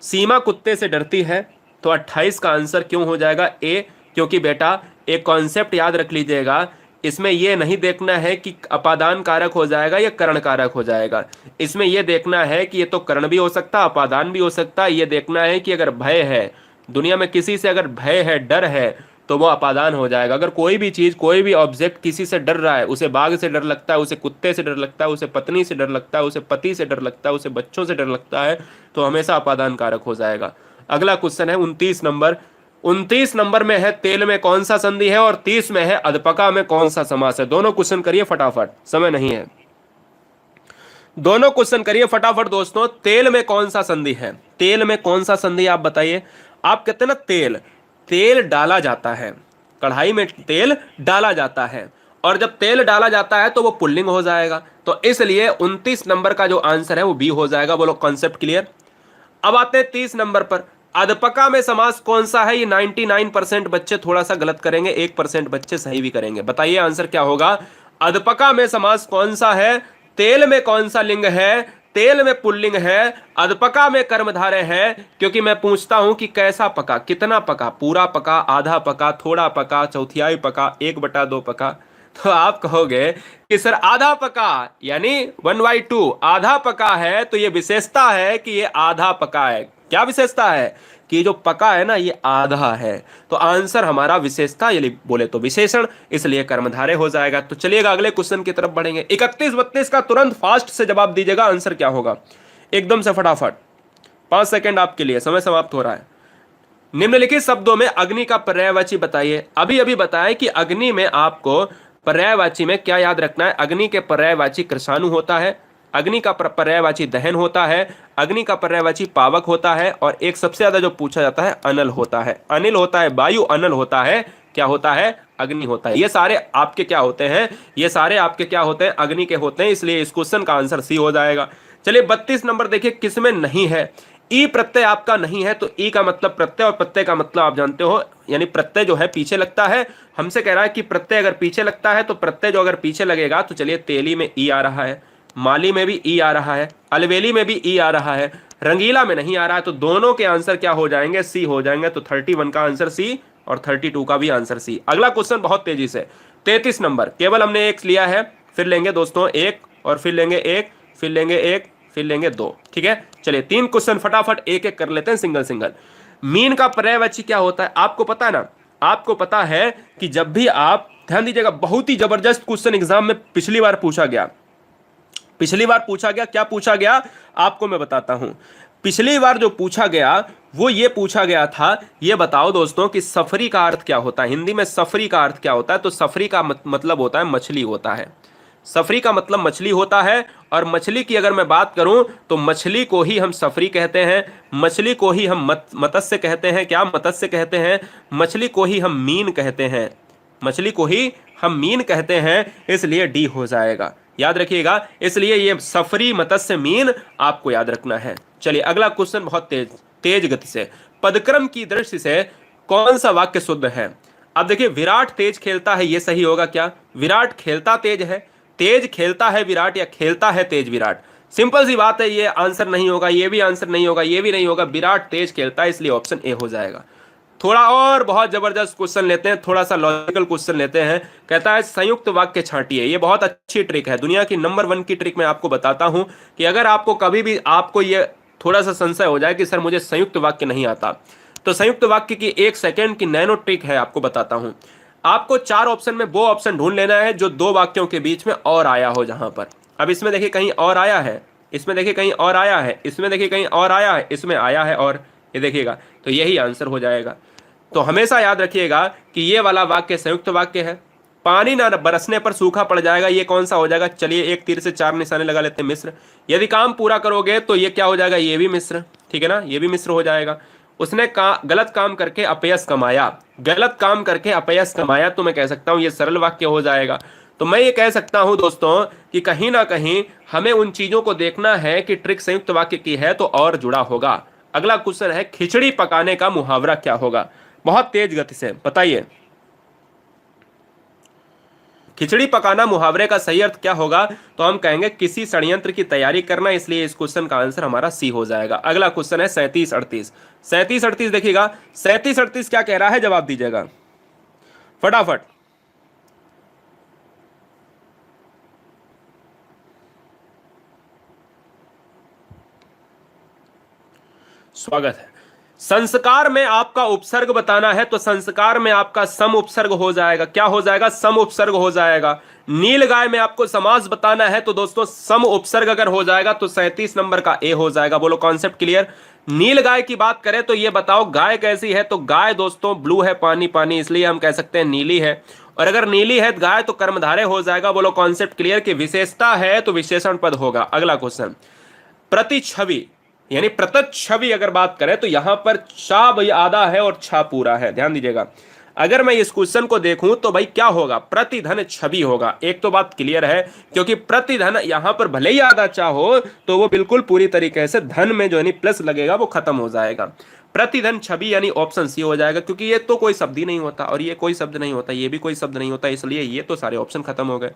सीमा कुत्ते से डरती है, तो 28 का आंसर क्यों हो जाएगा ए? क्योंकि बेटा एक कॉन्सेप्ट याद रख लीजिएगा, इसमें यह नहीं देखना है कि अपादान कारक हो जाएगा या करण कारक हो जाएगा। इसमें यह देखना है कि ये तो करण भी हो सकता, अपादान भी हो सकता है। यह देखना है कि अगर भय है, दुनिया में किसी से अगर भय है, डर है, तो वो अपादान हो जाएगा। अगर कोई भी चीज, कोई भी ऑब्जेक्ट किसी से डर रहा है, उसे बाघ से डर लगता है, उसे कुत्ते से डर लगता है, उसे पत्नी से डर लगता है, उसे पति से डर लगता है, उसे बच्चों से डर लगता है, तो हमेशा अपादान कारक हो जाएगा। अगला क्वेश्चन है 29 नंबर। 29 नंबर में है तेल में कौन सा संधि है, और 30 में है अधपका में कौन सा समास है। दोनों क्वेश्चन करिए फटाफट, समय नहीं है। दोनों क्वेश्चन करिए फटाफट दोस्तों। तेल में कौन सा संधि है, तेल में कौन सा संधि आप बताइए। आप कहते हैं ना तेल, तेल डाला जाता है, कढ़ाई में तेल डाला जाता है, और जब तेल डाला जाता है तो वो पुल्लिंग हो जाएगा। तो इसलिए 29 नंबर का जो आंसर है वो बी हो जाएगा। बोलो कॉन्सेप्ट क्लियर। अब आते हैं 30 नंबर पर। अधपका में समास कौन सा है? ये 99% बच्चे थोड़ा सा गलत करेंगे, 1% बच्चे सही भी करेंगे। बताइए आंसर क्या होगा। अधपका में समास कौन सा है? तेल में कौन सा लिंग है? तेल में पुल्लिंग है, अधपका में कर्मधारय है। क्योंकि मैं पूछता हूं कि कैसा पका, कितना पका, पूरा पका, आधा पका, थोड़ा पका, चौथियाई पका, 1/2 पका। तो आप कहोगे कि सर आधा पका यानी 1/2 आधा पका है, तो ये विशेषता है कि ये आधा पका है। क्या विशेषता है? कि जो पका है ना ये आधा है। तो आंसर हमारा विशेषता, यदि बोले तो विशेषण, इसलिए कर्मधारय हो जाएगा। तो चलिएगा अगले क्वेश्चन की तरफ बढ़ेंगे। 31-32 का तुरंत फास्ट से जवाब दीजिएगा, आंसर क्या होगा एकदम से फटाफट। 5 सेकंड आपके लिए, समय समाप्त हो रहा है। निम्नलिखित शब्दों में अग्नि का पर्यायवाची बताइए। अभी अभी बताएं कि अग्नि में आपको पर्यायवाची में क्या याद रखना है। अग्नि के पर्यायवाची कृषाणु होता है, अग्नि का पर्यायवाची दहन होता है, अग्नि का पर्यायवाची पावक होता है, और एक सबसे ज्यादा जो पूछा जाता है अनल होता है। अनिल होता है वायु, अनल होता है क्या होता है? अग्नि होता है। ये सारे आपके क्या होते हैं? ये सारे आपके क्या होते हैं? अग्नि के होते हैं। इसलिए इस क्वेश्चन का आंसर सी हो जाएगा। चलिए 32 नंबर देखिए, किसमें नहीं है? ई प्रत्यय आपका नहीं है, तो ई का मतलब प्रत्यय, और प्रत्यय का मतलब आप जानते हो, यानी प्रत्यय जो है पीछे लगता है। हमसे कह रहा है कि प्रत्यय अगर पीछे लगता है, तो प्रत्यय जो अगर पीछे लगेगा, तो चलिए तेली में ई आ रहा है, माली में भी ई आ रहा है, अलवेली में भी ई आ रहा है, रंगीला में नहीं आ रहा है, तो दोनों के आंसर क्या हो जाएंगे, सी हो जाएंगे। तो 31 का आंसर सी और 32 का भी आंसर सी। अगला क्वेश्चन बहुत तेजी से, 33 नंबर, केवल हमने एक लिया है, फिर लेंगे दोस्तों एक, और फिर लेंगे एक, फिर लेंगे एक, फिर लेंगे दो। ठीक है, चलिए 3 क्वेश्चन फटाफट एक एक कर लेते हैं, सिंगल सिंगल। मीन का पर्यायवाची क्या होता है, आपको पता है ना? आपको पता है कि जब भी आप, ध्यान दीजिएगा, बहुत ही जबरदस्त क्वेश्चन एग्जाम में पिछली बार पूछा गया। पिछली बार पूछा गया, क्या पूछा गया आपको मैं बताता हूं। पिछली बार जो पूछा गया वो ये पूछा गया था, ये बताओ दोस्तों कि सफरी का अर्थ क्या होता है। हिंदी में सफरी का अर्थ क्या होता है? तो सफरी का मतलब होता है मछली होता है। सफरी का मतलब मछली होता है। और मछली की अगर मैं बात करूं तो मछली को ही हम सफरी कहते हैं, मछली को ही हम मत्स्य कहते हैं। क्या मत्स्य कहते हैं? मछली को ही हम मीन कहते हैं, मछली को ही हम मीन कहते हैं, इसलिए डी हो जाएगा, याद रखिएगा। इसलिए ये सफरी, मत्स्य, मीन आपको याद रखना है। चलिए अगला क्वेश्चन बहुत तेज गति से, पदक्रम की दृष्टि से कौन सा वाक्य शुद्ध है? अब देखिए, विराट तेज खेलता है, ये सही होगा क्या? विराट खेलता तेज है, तेज खेलता है विराट, या खेलता है तेज विराट? सिंपल सी बात है, ये आंसर नहीं होगा, ये भी आंसर नहीं होगा, ये भी नहीं होगा। विराट तेज खेलता है, इसलिए ऑप्शन ए हो जाएगा। थोड़ा और बहुत जबरदस्त क्वेश्चन लेते हैं, थोड़ा सा लॉजिकल क्वेश्चन लेते हैं। कहता है संयुक्त वाक्य छांटिए। ये बहुत अच्छी ट्रिक है, दुनिया की नंबर 1 की ट्रिक मैं आपको बताता हूं कि अगर आपको कभी भी आपको ये थोड़ा सा संशय हो जाए कि सर मुझे संयुक्त वाक्य नहीं आता, तो संयुक्त वाक्य की 1 सेकेंड की नैनो ट्रिक है, आपको बताता हूं। आपको 4 ऑप्शन में वो ऑप्शन ढूंढ लेना है जो 2 वाक्यों के बीच में और आया हो। जहां पर अब इसमें देखिए कहीं और आया है, इसमें देखिए कहीं और आया है, इसमें देखिए कहीं और आया है, इसमें आया है, और ये देखिएगा, तो यही आंसर हो जाएगा। तो हमेशा याद रखिएगा कि ये वाला वाक्य संयुक्त वाक्य है। पानी ना बरसने पर सूखा पड़ जाएगा, ये कौन सा हो जाएगा? चलिए एक तीर से 4 निशाने लगा लेते हैं, मिस्र। यदि काम पूरा करोगे तो ये क्या हो जाएगा? ये भी मिस्र, ठीक है ना, ये भी मिस्र हो जाएगा। उसने गलत काम करके अपयश कमाया, गलत काम करके अपयश कमाया, तो मैं कह सकता हूं ये सरल वाक्य हो जाएगा। तो मैं ये कह सकता हूं दोस्तों कि कहीं ना कहीं हमें उन चीजों को देखना है कि ट्रिक संयुक्त वाक्य की है तो और जुड़ा होगा। अगला क्वेश्चन है, खिचड़ी पकाने का मुहावरा क्या होगा? बहुत तेज गति से बताइए, खिचड़ी पकाना मुहावरे का सही अर्थ क्या होगा? तो हम कहेंगे किसी षड्यंत्र की तैयारी करना, इसलिए इस क्वेश्चन का आंसर हमारा सी हो जाएगा। अगला क्वेश्चन है 3738। 3738 देखिएगा, 3738 क्या कह रहा है, जवाब दीजिएगा फटाफट। स्वागत है। संस्कार में आपका उपसर्ग बताना है, तो संस्कार में आपका सम उपसर्ग हो जाएगा। क्या हो जाएगा? सम उपसर्ग हो जाएगा। नील गाय में आपको समास बताना है, तो दोस्तों सम उपसर्ग अगर हो जाएगा तो 37 नंबर का ए हो जाएगा। बोलो कॉन्सेप्ट क्लियर? नील गाय की बात करें तो ये बताओ गाय कैसी है? तो गाय दोस्तों ब्लू है, पानी पानी, इसलिए हम कह सकते हैं नीली है। और अगर नीली है गाय तो कर्मधारय हो जाएगा। बोलो कॉन्सेप्ट क्लियर? की विशेषता है तो विशेषण पद होगा। अगला क्वेश्चन, प्रतिछवि यानी प्रतिच्छवि अगर बात करें तो यहां पर चा भाई आधा है और छा पूरा है, ध्यान दीजिएगा। अगर मैं इस क्वेश्चन को देखूं तो भाई क्या होगा? प्रतिधन छवि होगा। एक तो बात क्लियर है, क्योंकि प्रतिधन यहां पर भले ही आधा चा हो तो वो बिल्कुल पूरी तरीके से धन में जो है प्लस लगेगा वो खत्म हो जाएगा। प्रतिधन छवि यानी ऑप्शन सी हो जाएगा, क्योंकि ये तो कोई शब्द ही नहीं होता और ये कोई शब्द नहीं होता, ये भी कोई शब्द नहीं होता, इसलिए ये तो सारे ऑप्शन खत्म हो गए।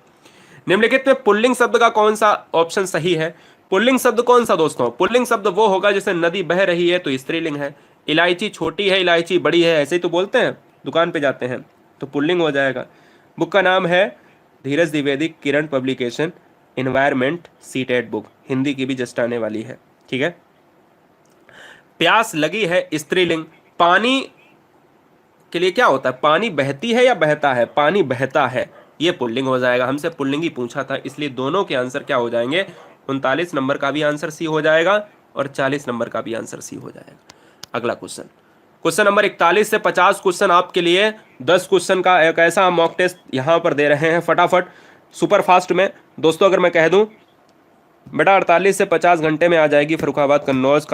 निम्नलिखित में पुल्लिंग शब्द का कौन सा ऑप्शन सही है? पुल्लिंग शब्द कौन सा दोस्तों? पुल्लिंग शब्द वो होगा जैसे नदी बह रही है तो स्त्रीलिंग है, इलायची छोटी है, इलायची बड़ी है, ऐसे ही तो बोलते हैं, दुकान पे जाते हैं, तो पुल्लिंग हो जाएगा। बुक का नाम है Dheeraj Dwivedi, Kiran publication, environment, CTET book, Hindi की भी जस्ट आने वाली है, ठीक है। प्यास लगी है, स्त्रीलिंग। पानी के लिए क्या होता है? पानी बहती है या बहता है? पानी बहता है, ये पुल्लिंग हो जाएगा। हमसे पुल्लिंग ही पूछा था, इसलिए दोनों के आंसर क्या हो जाएंगे? 39 नंबर का भी आंसर सी हो जाएगा और 40 नंबर का भी आंसर सी हो जाएगा। अगला क्वेश्चन, क्वेश्चन नंबर 41 से 50 क्वेश्चन आपके लिए 10 क्वेश्चन का एक ऐसा मॉक टेस्ट यहां पर दे रहे हैं फटाफट सुपर फास्ट में। दोस्तों अगर मैं कह दूं बेटा 48 से 50 घंटे में आ जाएगी, फर्रुखाबाद, कन्नौज,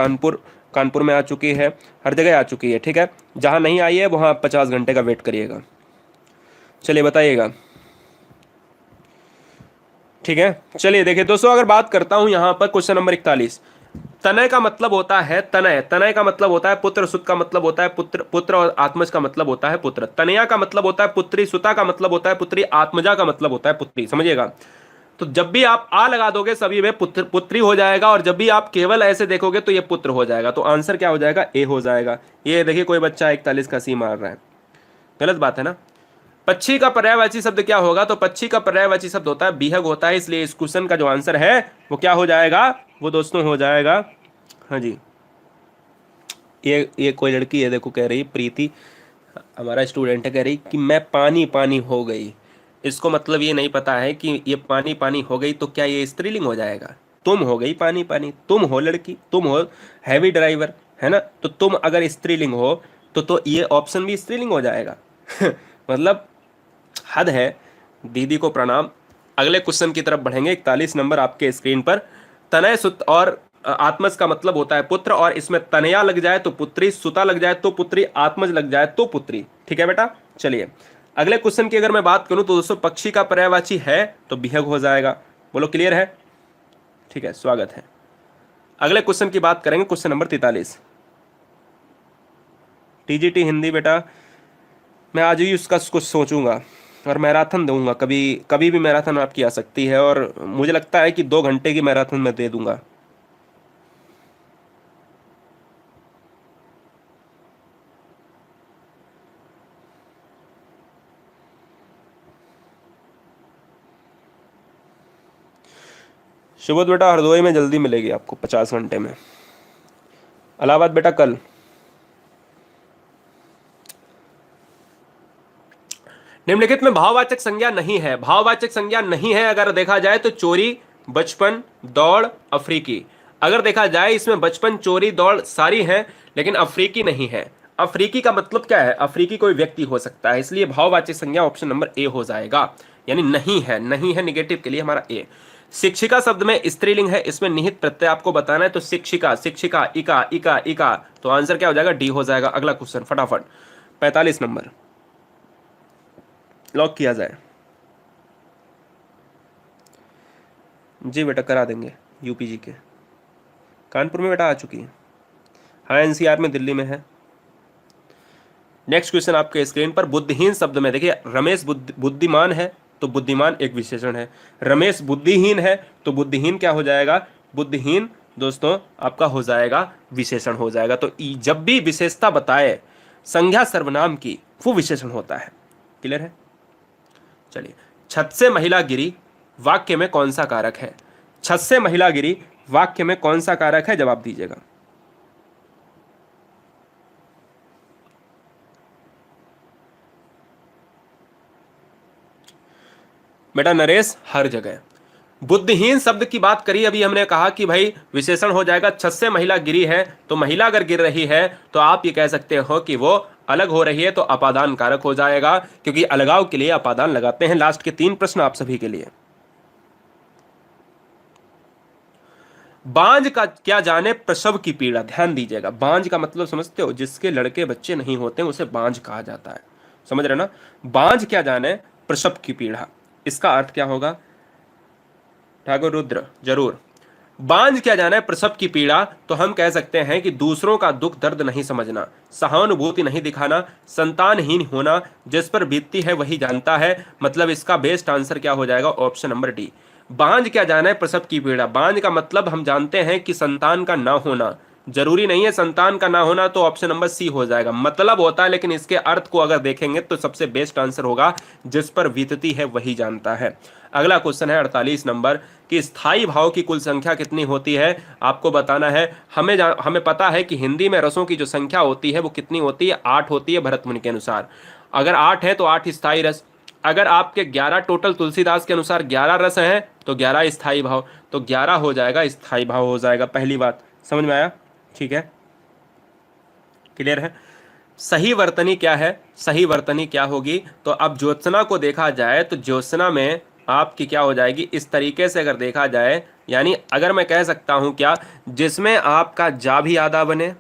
कानपुर में आ चुकी है, हर जगह आ चुकी है, ठीक है। जहां नहीं आई है वहां 50 घंटे का वेट करिएगा। चलिए बताइएगा, ठीक है। चलिए देखिए दोस्तों, अगर बात करता हूं यहां पर क्वेश्चन नंबर 41, तनय का मतलब होता है तनय, तनय का मतलब होता है पुत्र, सुत का मतलब होता है पुत्र, पुत्र और आत्मज का मतलब होता है पुत्र। तनया का मतलब होता है पुत्री, सुता का मतलब होता है पुत्री, आत्मजा का मतलब होता है पुत्री, समझिएगा। तो जब भी आप आ लगा दोगे सभी में पुत्र पुत्री हो जाएगा, और जब भी आप केवल ऐसे देखोगे तो ये पुत्र हो जाएगा। तो आंसर क्या हो जाएगा? ए हो जाएगा। ये देखिए कोई बच्चा 41 का सी मार रहा है, गलत बात है ना। पक्षी का पर्यायवाची शब्द क्या होगा? तो पक्षी का पर्यायवाची शब्द होता है बिहग होता है, इसलिए इस क्वेश्चन का जो आंसर है वो क्या हो जाएगा? वो दोस्तों हो जाएगा, हाँ जी, ये कोई लड़की है देखो, कह रही प्रीति, हमारा स्टूडेंट है, कह रही कि मैं पानी पानी हो गई। इसको मतलब ये नहीं पता है कि ये पानी पानी हो गई तो क्या ये स्त्रीलिंग हो जाएगा? तुम हो गई पानी पानी, तुम हो लड़की, तुम हो हैवी ड्राइवर, है ना, तो तुम अगर स्त्रीलिंग हो तो ये ऑप्शन भी स्त्रीलिंग हो जाएगा। मतलब हद है। दीदी को प्रणाम। अगले क्वेश्चन की तरफ बढ़ेंगे। 41 नंबर आपके स्क्रीन पर। तनय सुत और आत्मज का मतलब होता है पुत्र, और इसमें तनया लग जाए तो पुत्री, सुता लग जाए तो पुत्री, आत्मज लग जाए तो पुत्री। ठीक है बेटा, चलिए अगले क्वेश्चन की अगर मैं बात करूं तो दोस्तों पक्षी का पर्यायवाची है तो बिहग हो जाएगा। बोलो क्लियर है? ठीक है, स्वागत है। अगले क्वेश्चन की बात करेंगे, क्वेश्चन नंबर 43। टीजीटी हिंदी बेटा, मैं आज ही उसका कुछ सोचूंगा और मैराथन दूंगा। कभी कभी भी मैराथन आपकी आ सकती है, और मुझे लगता है कि 2 घंटे की मैराथन मैं दे दूंगा। सुबोध बेटा हरदोई में जल्दी मिलेगी आपको 50 घंटे में। इलाहाबाद बेटा कल। निम्नलिखित में भाववाचक संज्ञा नहीं है। भाववाचक संज्ञा नहीं है अगर देखा जाए तो चोरी, बचपन, दौड़, अफ्रीकी। अगर देखा जाए इसमें बचपन, चोरी, दौड़ सारी हैं, लेकिन अफ्रीकी नहीं है। अफ्रीकी का मतलब क्या है? अफ्रीकी कोई व्यक्ति हो सकता है, इसलिए भाववाचक संज्ञा ऑप्शन नंबर ए हो जाएगा, यानी नहीं है। नहीं है निगेटिव के लिए हमारा ए। शिक्षिका शब्द में स्त्रीलिंग है, इसमें निहित प्रत्यय आपको बताना है, तो शिक्षिका, शिक्षिका, इका, इका, इका, तो आंसर क्या हो जाएगा? डी हो जाएगा। अगला क्वेश्चन फटाफट, 45 नंबर लॉक किया जाए। जी बेटा करा देंगे। यूपीजी के कानपुर में बेटा आ चुकी है, हाँ एनसीआर में दिल्ली में है। नेक्स्ट क्वेश्चन आपके स्क्रीन पर। बुद्धिहीन शब्द में देखिए, रमेश बुद्धिमान है तो बुद्धिमान एक विशेषण है। रमेश बुद्धिहीन है तो बुद्धिहीन क्या हो जाएगा? बुद्धिहीन दोस्तों आपका हो जाएगा विशेषण हो जाएगा। तो जब भी विशेषता बताए संज्ञा सर्वनाम की, वो विशेषण होता है। क्लियर है? चलिए, छत से महिला गिरी वाक्य में कौन सा कारक है? छत से महिला गिरी वाक्य में कौन सा कारक है? जवाब दीजिएगा। बेटा नरेश हर जगह। बुद्धिहीन शब्द की बात करी, अभी हमने कहा कि भाई विशेषण हो जाएगा। छत से महिला गिरी है तो महिला अगर गिर रही है तो आप ये कह सकते हो कि वो अलग हो रही है, तो अपादान कारक हो जाएगा, क्योंकि अलगाव के लिए अपादान लगाते हैं। लास्ट के 3 प्रश्न आप सभी के लिए। बांझ का क्या जाने प्रसव की पीड़ा। ध्यान दीजिएगा, बांझ का मतलब समझते हो? जिसके लड़के बच्चे नहीं होते उसे बांझ कहा जाता है। समझ रहे ना? बांझ क्या जाने प्रसव की पीड़ा, इसका अर्थ क्या होगा? ठाकुर रुद्र जरूर। बांझ क्या जाने प्रसव की पीड़ा, तो हम कह सकते हैं कि दूसरों का दुख दर्द नहीं समझना, सहानुभूति नहीं दिखाना, संतानहीन होना, जिस पर बीतती है वही जानता है। मतलब इसका बेस्ट आंसर क्या हो जाएगा? Option number D. बांझ क्या जाने प्रसव की पीड़ा, बांझ का मतलब हम जानते हैं कि संतान का ना होना। जरूरी नहीं है संतान का ना होना, तो ऑप्शन नंबर सी हो जाएगा। मतलब होता है, लेकिन इसके अर्थ को अगर देखेंगे तो सबसे बेस्ट आंसर होगा जिस पर बीतती है वही जानता है। अगला क्वेश्चन है 48 नंबर कि स्थायी भाव की कुल संख्या कितनी होती है? आपको बताना है। हमें पता है कि हिंदी में रसों की जो संख्या होती है वो कितनी होती है? 8 होती है भरत मुनि के अनुसार। अगर 8 है तो 8 स्थायी रस। अगर आपके 11 टोटल तुलसीदास के अनुसार 11 रस हैं तो 11 स्थायी भाव, तो 11 हो जाएगा, स्थायी भाव हो जाएगा। पहली बात समझ में आया? ठीक है, क्लियर है? सही वर्तनी क्या है? सही वर्तनी क्या होगी? तो अब ज्योत्सना को देखा जाए तो ज्योत्सना में आपकी क्या हो जाएगी? इस तरीके से अगर देखा जाए, यानी अगर मैं कह सकता हूं क्या, जिसमें आपका जा भी आधा बने,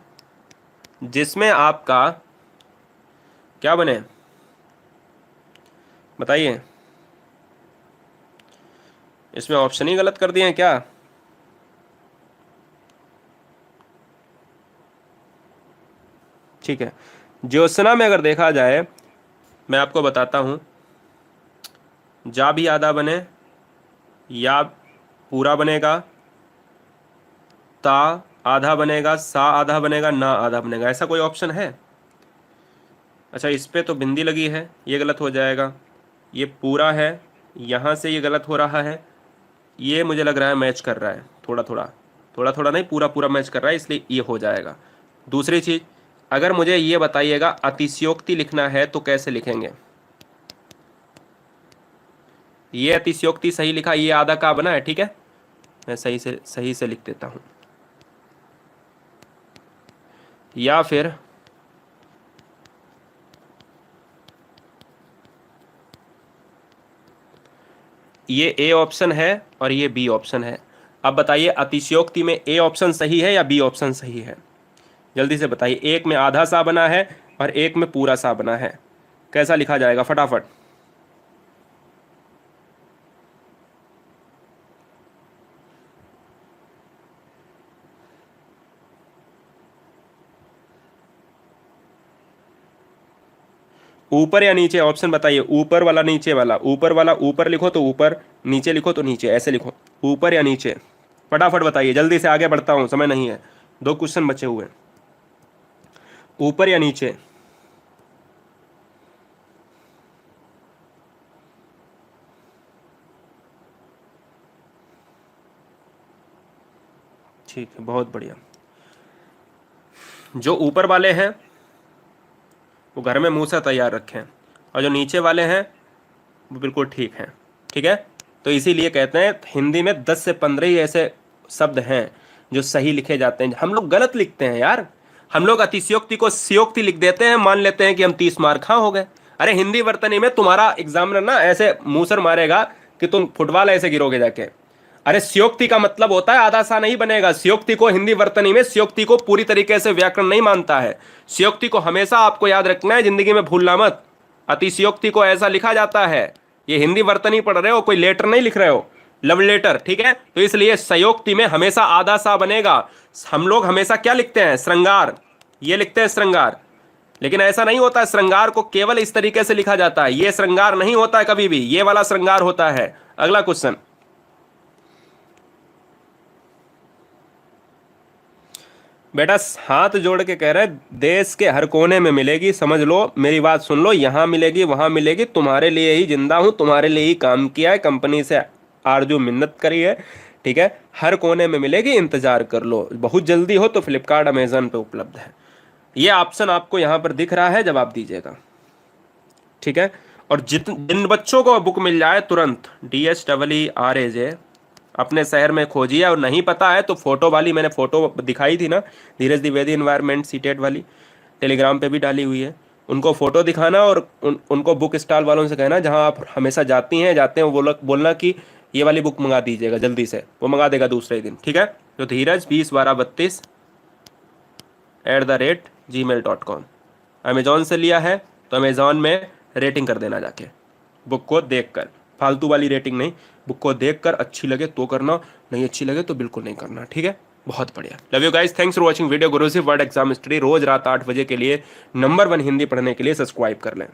जिसमें आपका क्या बने बताइए? इसमें ऑप्शन ही गलत कर दिए हैं क्या? ठीक है, ज्योत्सना में अगर देखा जाए, मैं आपको बताता हूं, जा भी आधा बने या पूरा बनेगा, ता आधा बनेगा, सा आधा बनेगा, ना आधा बनेगा, ऐसा कोई ऑप्शन है? अच्छा, इस पे तो बिंदी लगी है, ये गलत हो जाएगा। ये पूरा है, यहाँ से ये गलत हो रहा है। ये मुझे लग रहा है मैच कर रहा है, थोड़ा थोड़ा, थोड़ा थोड़ा नहीं, पूरा पूरा मैच कर रहा है, इसलिए ये हो जाएगा। दूसरी चीज, अगर मुझे ये बताइएगा अतिशयोक्ति लिखना है तो कैसे लिखेंगे? ये अतिशयोक्ति सही लिखा, ये आधा का बना है, ठीक है, मैं सही से लिख देता हूं। या फिर ये ए ऑप्शन है और ये बी ऑप्शन है। अब बताइए अतिशयोक्ति में ए ऑप्शन सही है या बी ऑप्शन सही है? जल्दी से बताइए। एक में आधा सा बना है और एक में पूरा सा बना है, कैसा लिखा जाएगा फटाफट? ऊपर या नीचे ऑप्शन बताइए, ऊपर वाला नीचे वाला? ऊपर वाला ऊपर लिखो तो ऊपर, नीचे लिखो तो नीचे, ऐसे लिखो, ऊपर या नीचे? फटाफट बताइए, जल्दी से, आगे बढ़ता हूं, समय नहीं है, 2 क्वेश्चन बचे हुए। ऊपर या नीचे? ठीक है, बहुत बढ़िया। जो ऊपर वाले हैं वो घर में मुंह से तैयार रखें, और जो नीचे वाले हैं वो बिल्कुल ठीक हैं, ठीक है। तो इसीलिए कहते हैं हिंदी में 10 से 15 ही ऐसे शब्द हैं जो सही लिखे जाते हैं, हम लोग गलत लिखते हैं यार। हम लोग अतिशयोक्ति को सियोक्ति लिख देते हैं, मान लेते हैं कि हम 30 मार्क हाँ हो गए। अरे हिंदी वर्तनी में तुम्हारा एग्जामिनर ना ऐसे मुंह मारेगा कि तुम फुटबॉल ऐसे गिरोगे जाके। अरे स्योक्ति का मतलब होता है आधा सा नहीं बनेगा। स्योक्ति को हिंदी वर्तनी में स्योक्ति को पूरी तरीके से व्याकरण नहीं मानता है। स्योक्ति को हमेशा आपको याद रखना है, जिंदगी में भूलना मत। अतिशयोक्ति को ऐसा लिखा जाता है। ये हिंदी वर्तनी पढ़ रहे हो, कोई लेटर नहीं लिख रहे हो, लव लेटर, ठीक है। तो इसलिए सयोक्ति में हमेशा आधा सा बनेगा। हम लोग हमेशा क्या लिखते हैं? श्रृंगार, ये लिखते हैं श्रृंगार, लेकिन ऐसा नहीं होता है। श्रृंगार को केवल इस तरीके से लिखा जाता है, ये श्रृंगार नहीं होता है कभी भी, ये वाला श्रृंगार होता है। अगला क्वेश्चन, बेटा हाथ जोड़ के कह रहे हैं देश के हर कोने में मिलेगी, समझ लो, मेरी बात सुन लो, यहाँ मिलेगी वहाँ मिलेगी, तुम्हारे लिए ही जिंदा हूँ, तुम्हारे लिए ही काम किया है, कंपनी से आरजू मिन्नत करी है, ठीक है। हर कोने में मिलेगी, इंतजार कर लो, बहुत जल्दी हो तो फ्लिपकार्ट अमेजन पे उपलब्ध है। ये ऑप्शन आपको यहाँ पर दिख रहा है, जवाब दीजिएगा, ठीक है। और जिन बच्चों को बुक मिल जाए तुरंत DSEERAJ अपने शहर में खोजिए, और नहीं पता है तो फोटो वाली, मैंने फोटो दिखाई थी ना, धीरज द्विवेदी इन्वायरमेंट सीटेट वाली, टेलीग्राम पे भी डाली हुई है, उनको फोटो दिखाना और उनको बुक स्टॉल वालों से कहना जहां आप हमेशा जाते हैं वो लोग बोलना कि ये वाली बुक मंगा दीजिएगा जल्दी से, वो मंगा देगा दूसरे दिन, ठीक है। तो धीरज 201232@gmail.com। अमेजोन से लिया है तो अमेजोन में रेटिंग कर देना जाके, बुक को देखकर, फालतू वाली रेटिंग नहीं, बुक को देखकर अच्छी लगे तो करना, नहीं अच्छी लगे तो बिल्कुल नहीं करना, ठीक है। बहुत बढ़िया, love you guys, thanks for watching video. Guruji word exam study रोज रात 8 बजे के लिए नंबर 1 हिंदी पढ़ने के लिए सब्सक्राइब कर लें।